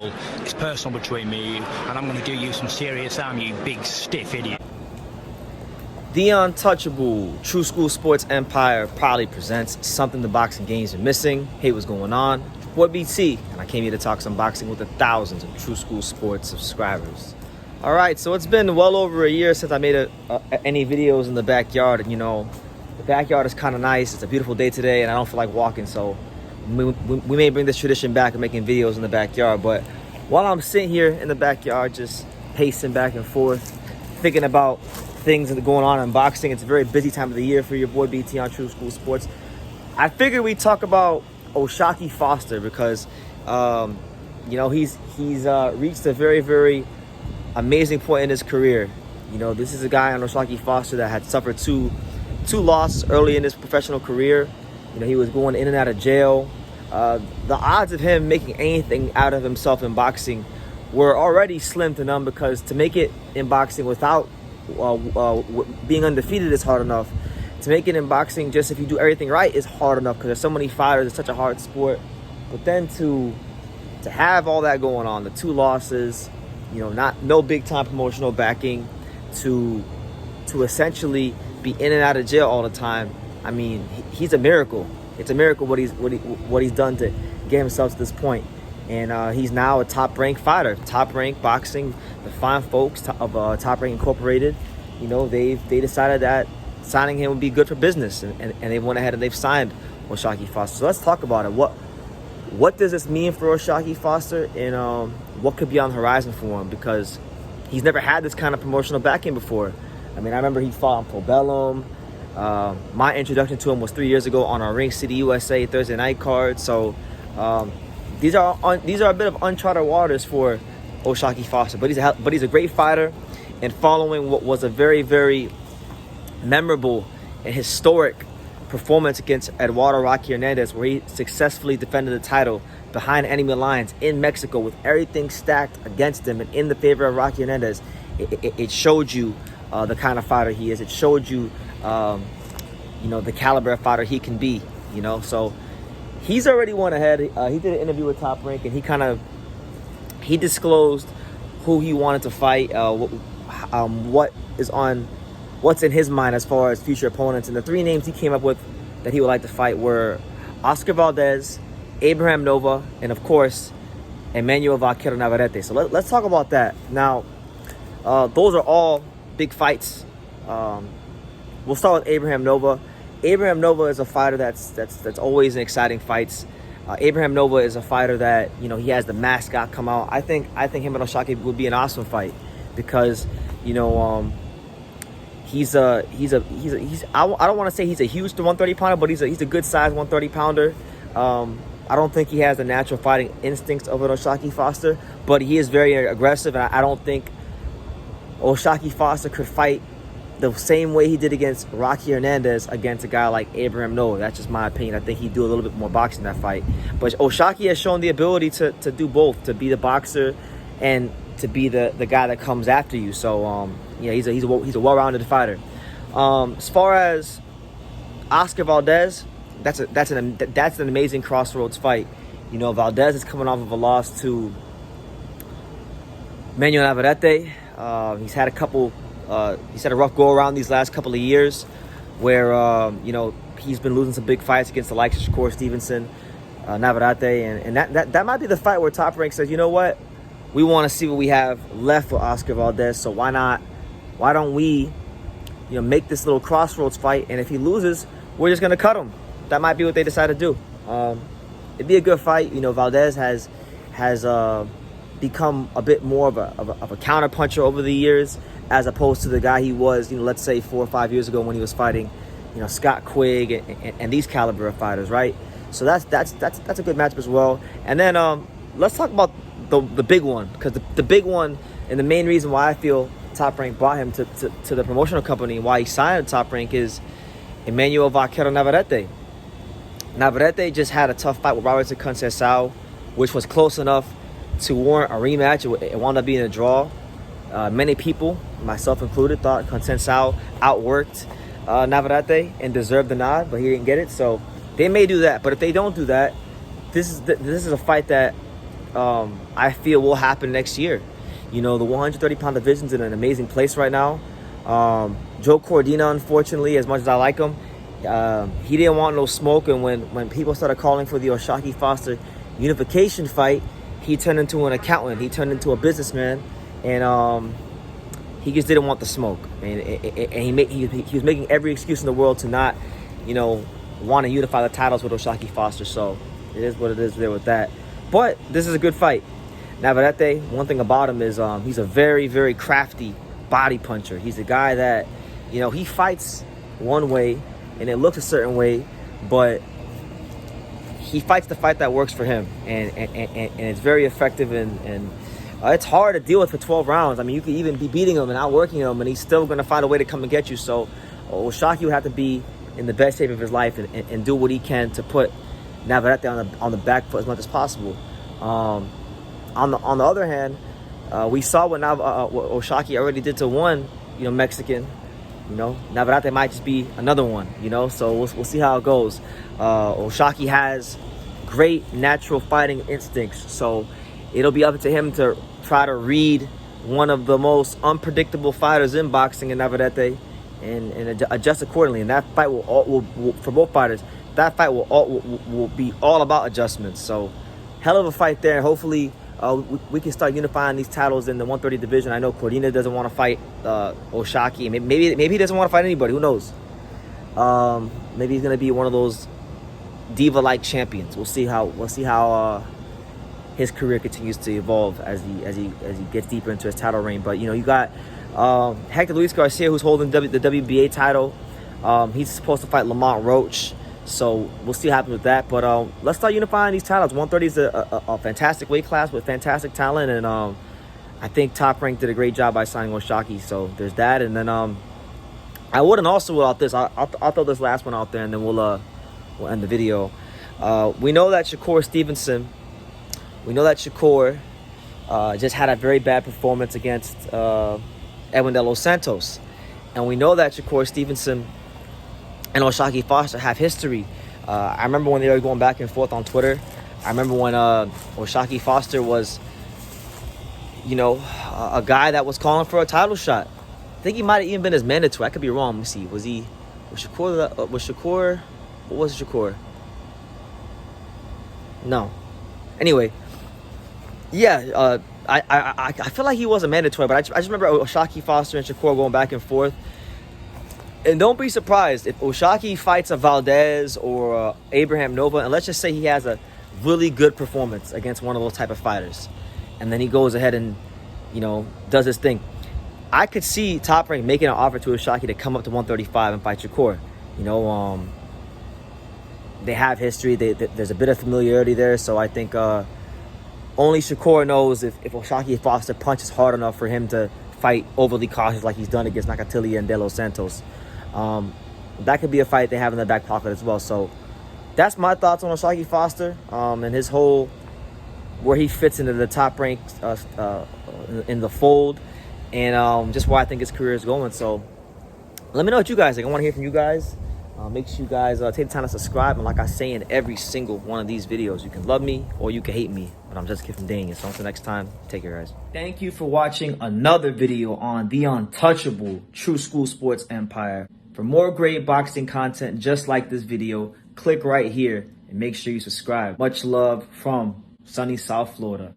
It's personal between me and you, and I'm going to do you some serious harm, you big stiff idiot. The untouchable True School Sports Empire proudly presents something the boxing games are missing. Hey, what's going on? Boy BT, and I came here to talk some boxing with the thousands of True School Sports subscribers. All right, so it's been well over a year since I made any videos in the backyard. And, you know, the backyard is kind of nice. It's a beautiful day today, and I don't feel like walking, so we may bring this tradition back of making videos in the backyard. But while I'm sitting here in the backyard, just pacing back and forth, thinking about things that are going on in boxing, it's a very busy time of the year for your boy BT on True School Sports. I figured we'd talk about Osaki Foster because, you know, he's reached a very, very amazing point in his career. You know, this is a guy on Osaki Foster that had suffered two losses early in his professional career. You know, he was going in and out of jail. The odds of him making anything out of himself in boxing were already slim to none, because to make it in boxing without being undefeated is hard enough. To make it in boxing, just if you do everything right, is hard enough, because there's so many fighters. It's such a hard sport. But then to have all that going on, the two losses, you know, no big time promotional backing, to essentially be in and out of jail all the time. I mean, he's a miracle. It's a miracle what he's done to get himself to this point. And he's now a top-ranked fighter, top-ranked boxing. The fine folks of Top Rank Incorporated, you know, they decided that signing him would be good for business, and they went ahead and they've signed Osaki Foster. So let's talk about it. What does this mean for Osaki Foster, and what could be on the horizon for him? Because he's never had this kind of promotional backing before. I mean, I remember he fought on Pobellum. My introduction to him was 3 years ago on our Ring City USA Thursday night card. So these are a bit of uncharted waters for Osaki Foster, but he's a great fighter. And following what was a very, very memorable and historic performance against Eduardo Rocky Hernandez, where he successfully defended the title behind enemy lines in Mexico with everything stacked against him and in the favor of Rocky Hernandez, it showed you the kind of fighter he is. It showed you, you know, the caliber of fighter he can be. You know, so he's already went ahead. He did an interview with Top Rank, and he disclosed who he wanted to fight, what's in his mind as far as future opponents. And the three names he came up with that he would like to fight were Oscar Valdez, Abraham Nova, and of course Emanuel Navarrete. So let's talk about that. Now, those are all big fights. We'll start with Abraham Nova. Abraham Nova is a fighter that's always in exciting fights. Abraham Nova is a fighter that, you know, he has the mascot come out. I think him and Osaki would be an awesome fight, because, you know, I don't want to say he's a huge 130 pounder, but he's a good size 130 pounder. I don't think he has the natural fighting instincts of an Osaki Foster, but he is very aggressive, and I don't think Osaki Foster could fight the same way he did against Rocky Hernandez against a guy like Abraham Nova. That's just my opinion. I think he'd do a little bit more boxing in that fight. But Osaki has shown the ability to do both, to be the boxer and to be the guy that comes after you. So yeah, he's a well-rounded fighter. As far as Oscar Valdez, that's an amazing crossroads fight. You know, Valdez is coming off of a loss to Emanuel Navarrete. He's had a rough go around these last couple of years, where you know, he's been losing some big fights against the likes of Shakur Stevenson, Navarrete, and that might be the fight where Top Rank says, you know what, we want to see what we have left for Oscar Valdez, so why don't we, you know, make this little crossroads fight, and if he loses, we're just gonna cut him. That might be what they decide to do. It'd be a good fight. You know, Valdez has become a bit more of a counter puncher over the years, as opposed to the guy he was, you know, let's say 4 or 5 years ago when he was fighting, you know, Scott Quigg and these caliber of fighters, right? So that's a good matchup as well. And then let's talk about the big one, because the big one, and the main reason why I feel Top Rank brought him to the promotional company, why he signed Top Rank, is Emanuel Navarrete. Navarrete just had a tough fight with Robertson Conceição, which was close enough to warrant a rematch. It wound up being a draw. Many people, myself included, thought Conceição outworked Navarrete and deserved the nod, but he didn't get it. So they may do that. But if they don't do that, this is a fight that I feel will happen next year. You know, the 130-pound division's in an amazing place right now. Joe Cordina, unfortunately, as much as I like him, he didn't want no smoke. And when people started calling for the Osaki Foster unification fight, he turned into an accountant. He turned into a businessman, and he just didn't want the smoke. And he was making every excuse in the world to not, you know, want to unify the titles with Osaki Foster. So it is what it is there with that. But this is a good fight. Navarrete, one thing about him is he's a very, very crafty body puncher. He's a guy that, you know, he fights one way and it looks a certain way, but he fights the fight that works for him, and it's very effective, and it's hard to deal with for 12 rounds. I mean, you could even be beating him and outworking him, and he's still going to find a way to come and get you. So Osaki would have to be in the best shape of his life and do what he can to put Navarrete on the back foot as much as possible. On the other hand, we saw what Osaki already did to one, you know, Mexican. You know, Navarrete might just be another one. You know, so we'll see how it goes. Osaki has great natural fighting instincts, so it'll be up to him to try to read one of the most unpredictable fighters in boxing in Navarrete and adjust accordingly. And that fight will for both fighters, that fight will be all about adjustments. So hell of a fight there. Hopefully we can start unifying these titles in the 130 division. I know Cordina doesn't want to fight Osaki. Maybe he doesn't want to fight anybody. Who knows? Maybe he's gonna be one of those diva-like champions. We'll see how his career continues to evolve as he gets deeper into his title reign. But you know, you got Hector Luis Garcia, who's holding the WBA title. He's supposed to fight Lamont Roach, so we'll see what happens with that. But let's start unifying these titles. 130 is a fantastic weight class with fantastic talent, and I think Top Rank did a great job by signing Osaki. So there's that, and then I wouldn't also without this. I'll throw this last one out there, and then we'll end the video. We know that Shakur Stevenson. We know that Shakur just had a very bad performance against Edwin De Los Santos. And we know that Shakur Stevenson and Osaki Foster have history. I remember when they were going back and forth on Twitter. I remember when Osaki Foster was, you know, a guy that was calling for a title shot. I think he might have even been his mandatory. I could be wrong. Let me see. Was Shakur? What was Shakur? No. Anyway, yeah, I feel like he was a mandatory, but I just remember Osaki Foster and Shakur going back and forth. And don't be surprised if Osaki fights a Valdez or Abraham Nova, and let's just say he has a really good performance against one of those type of fighters, and then he goes ahead and, you know, does his thing. I could see Top Rank making an offer to Osaki to come up to 135 and fight Shakur. You know, they have history. There's a bit of familiarity there, so I think only Shakur knows if Osaki Foster punches hard enough for him to fight overly cautious like he's done against Nakatilia and De Los Santos. That could be a fight they have in the back pocket as well. So that's my thoughts on Osaki Foster and his whole, where he fits into the Top Rank in the fold, and just where I think his career is going. So let me know what you guys think. I want to hear from you guys. Make sure you guys take the time to subscribe. And like I say in every single one of these videos, you can love me or you can hate me, but I'm just a kid from Dang. So until next time, take care, guys. Thank you for watching another video on the untouchable True School Sports Empire. For more great boxing content just like this video, click right here and make sure you subscribe. Much love from sunny South Florida.